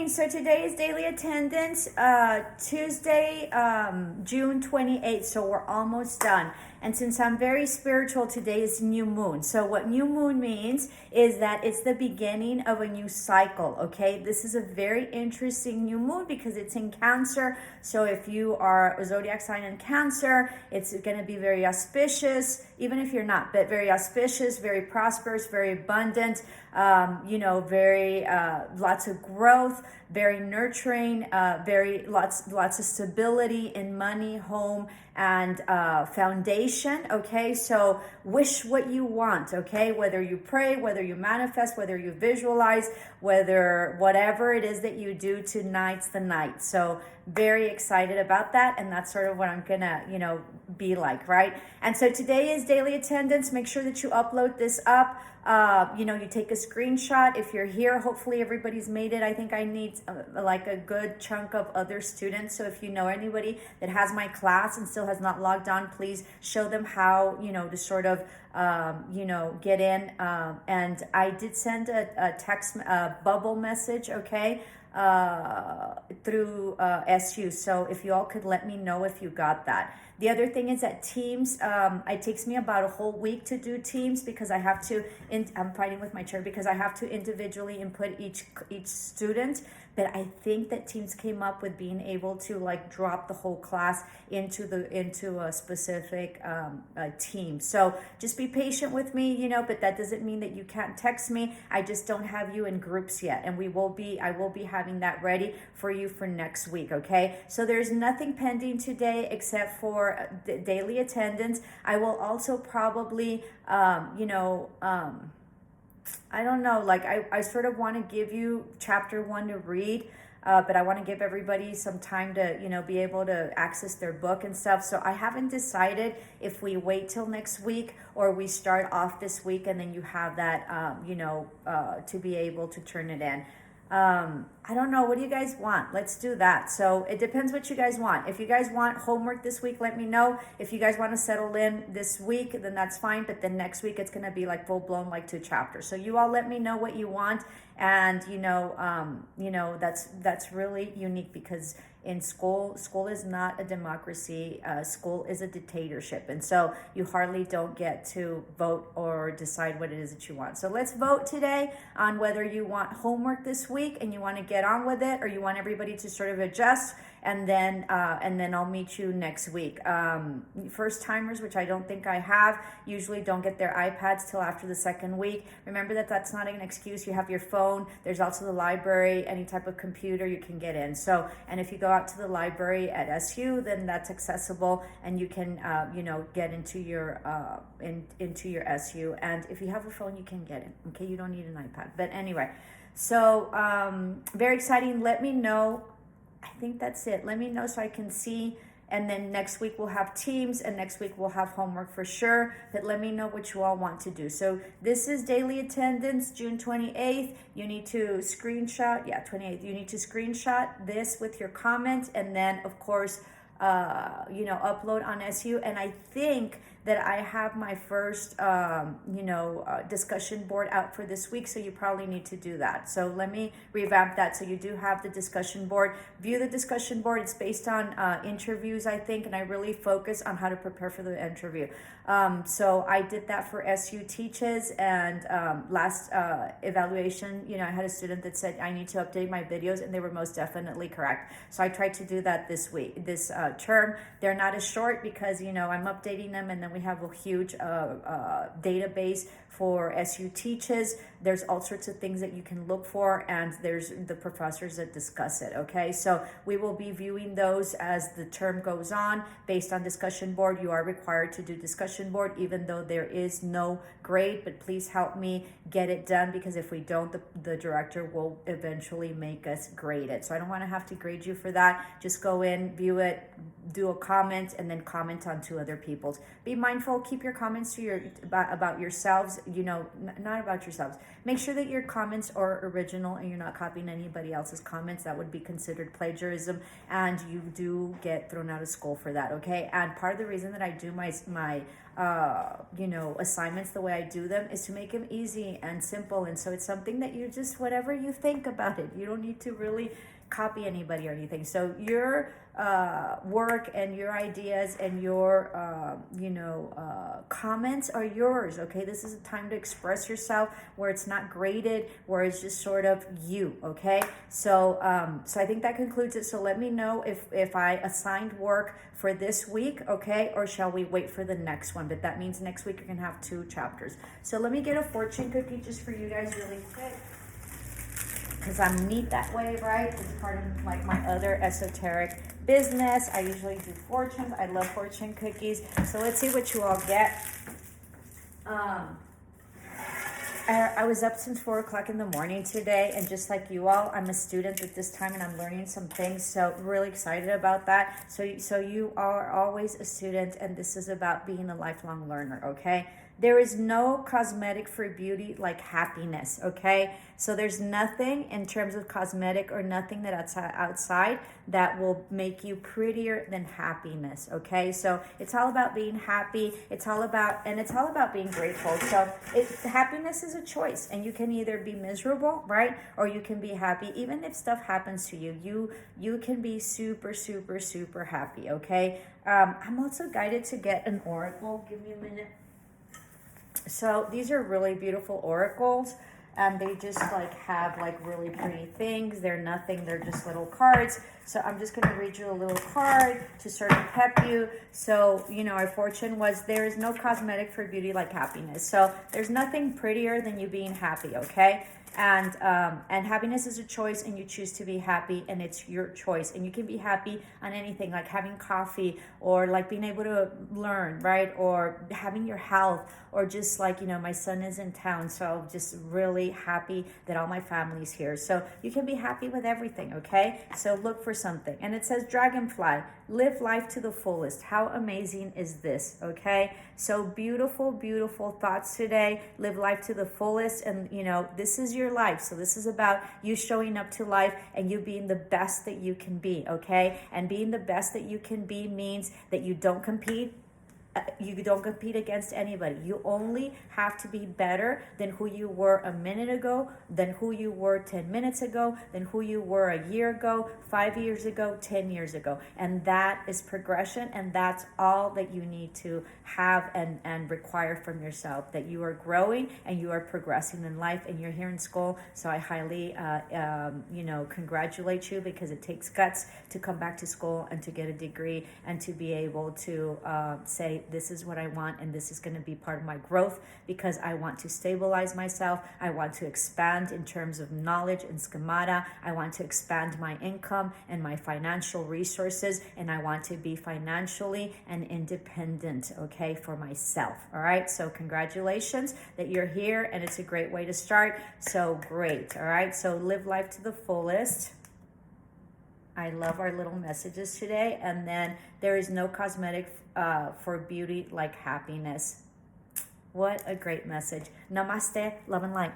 morning. So today is daily attendance, Tuesday, June 28th. So we're almost done. And since I'm very spiritual, today is new moon. So what new moon means is that it's the beginning of a new cycle, okay? This is a very interesting new moon because it's in Cancer. So if you are a zodiac sign in Cancer, it's going to be very auspicious, even if you're not, but very auspicious, very prosperous, very abundant, very lots of growth, very nurturing, very lots of stability in money, home, and foundation. Okay, so wish what you want. Okay, whether you pray, whether you manifest, whether you visualize, whether whatever it is that you do, tonight's the night. So very excited about that, and that's sort of what I'm gonna be like, right? And so today is daily attendance. Make sure that you upload this up. You take a screenshot if you're here. Hopefully everybody's made it. I think I need like a good chunk of other students. So if you know anybody that has my class and still has not logged on, please show them how, to sort of, get in. And I did send a text, bubble message, okay, through SU. So if you all could let me know if you got that. The other thing is that Teams, it takes me about a whole week to do Teams because I have to, I'm fighting with my chair because I have to individually input each student. But I think that Teams came up with being able to like drop the whole class into a specific team. So just be patient with me, but that doesn't mean that you can't text me. I just don't have you in groups yet. And I will be having that ready for you for next week, okay? So there's nothing pending today except for daily attendance. I will also probably, I don't know, like I sort of want to give you chapter 1 to read, but I want to give everybody some time to, be able to access their book and stuff. So I haven't decided if we wait till next week or we start off this week and then you have that, to be able to turn it in. I don't know. What do you guys want? Let's do that. So it depends what you guys want. If you guys want homework this week, let me know. If you guys want to settle in this week, then that's fine. But then next week, it's going to be like full blown, like 2 chapters. So you all let me know what you want. And, that's really unique because in school is not a democracy. School is a dictatorship. And so you hardly don't get to vote or decide what it is that you want. So let's vote today on whether you want homework this week and you want to get on with it, or you want everybody to sort of adjust, and then I'll meet you next week. First timers, which I don't think I have, usually don't get their iPads till after the second week. Remember that that's not an excuse. You have your phone. There's also the library, any type of computer you can get in. So, and if you go out to the library at SU, then that's accessible, and you can, get into your into your SU. And if you have a phone, you can get in. Okay, you don't need an iPad. But anyway, so very exciting. Let me know. I think that's it. Let me know so I can see. And then next week we'll have Teams, and next week we'll have homework for sure. But let me know what you all want to do. So this is daily attendance, June 28th. You need to screenshot, 28th. You need to screenshot this with your comment, and then of course, upload on SU. And I think that I have my first, discussion board out for this week. So you probably need to do that. So let me revamp that. So you do have the discussion board. View the discussion board. It's based on interviews, I think, and I really focus on how to prepare for the interview. So I did that for SU Teaches, and last evaluation, I had a student that said I need to update my videos, and they were most definitely correct. So I tried to do that this week, this term. They're not as short because, I'm updating them, and then we have a huge database for SU Teaches. There's all sorts of things that you can look for, and there's the professors that discuss it, okay? So we will be viewing those as the term goes on based on discussion board. You are required to do discussion board, even though there is no grade, but please help me get it done, because if we don't, the director will eventually make us grade it. So I don't want to have to grade you for that. Just go in, view it, do a comment, and then comment on 2 other people's. Be mindful, keep your comments to about yourselves, not about yourselves. Make sure that your comments are original and you're not copying anybody else's comments. That would be considered plagiarism, and you do get thrown out of school for that, okay? And part of the reason that I do my assignments the way I do them is to make them easy and simple. And so it's something that you just, whatever you think about it, you don't need to really copy anybody or anything. So your work and your ideas and your comments are yours. Okay, this is a time to express yourself where it's not graded, where it's just sort of you. Okay, so I think that concludes it. So let me know if I assigned work for this week, okay, or shall we wait for the next one? But that means next week you're gonna have 2 chapters. So let me get a fortune cookie just for you guys really quick, because I'm neat that way, right? It's part of like my other esoteric business. I usually do fortunes. I love fortune cookies. So let's see what you all get. I was up since 4 o'clock in the morning today, and just like you all, I'm a student at this time and I'm learning some things, so really excited about that. So you are always a student, and this is about being a lifelong learner, okay? There is no cosmetic for beauty like happiness, okay? So there's nothing in terms of cosmetic or nothing that outside that will make you prettier than happiness, okay? So it's all about being happy. It's all about being grateful. So happiness is a choice, and you can either be miserable, right? Or you can be happy. Even if stuff happens to you, you can be super, super, super happy, okay? I'm also guided to get an oracle. Give me a minute. So these are really beautiful oracles, and they just like have like really pretty things. They're nothing, they're just little cards. So I'm just going to read you a little card to sort of pep you. So, our fortune was, there is no cosmetic for beauty like happiness. So there's nothing prettier than you being happy, okay? And happiness is a choice, and you choose to be happy, and it's your choice. And you can be happy on anything, like having coffee, or like being able to learn, right? Or having your health, or just like, my son is in town, so just really happy that all my family's here. So you can be happy with everything, okay? So look for something. And it says dragonfly, live life to the fullest. How amazing is this, okay? So beautiful, beautiful thoughts today. Live life to the fullest. And, this is your life. So this is about you showing up to life and you being the best that you can be, okay? And being the best that you can be means that you don't compete. You don't compete against anybody. You only have to be better than who you were a minute ago, than who you were 10 minutes ago, than who you were a year ago, 5 years ago, 10 years ago. And that is progression, and that's all that you need to have and require from yourself, that you are growing and you are progressing in life, and you're here in school. So I highly, congratulate you, because it takes guts to come back to school and to get a degree and to be able to say, this is what I want, and this is going to be part of my growth, because I want to stabilize myself. I want to expand in terms of knowledge and schemata. I want to expand my income and my financial resources, and I want to be financially and independent, okay, for myself. All right, so congratulations that you're here, and it's a great way to start. So great. All right, so live life to the fullest. I love our little messages today. And then there is no cosmetic for beauty like happiness. What a great message. Namaste, love and light.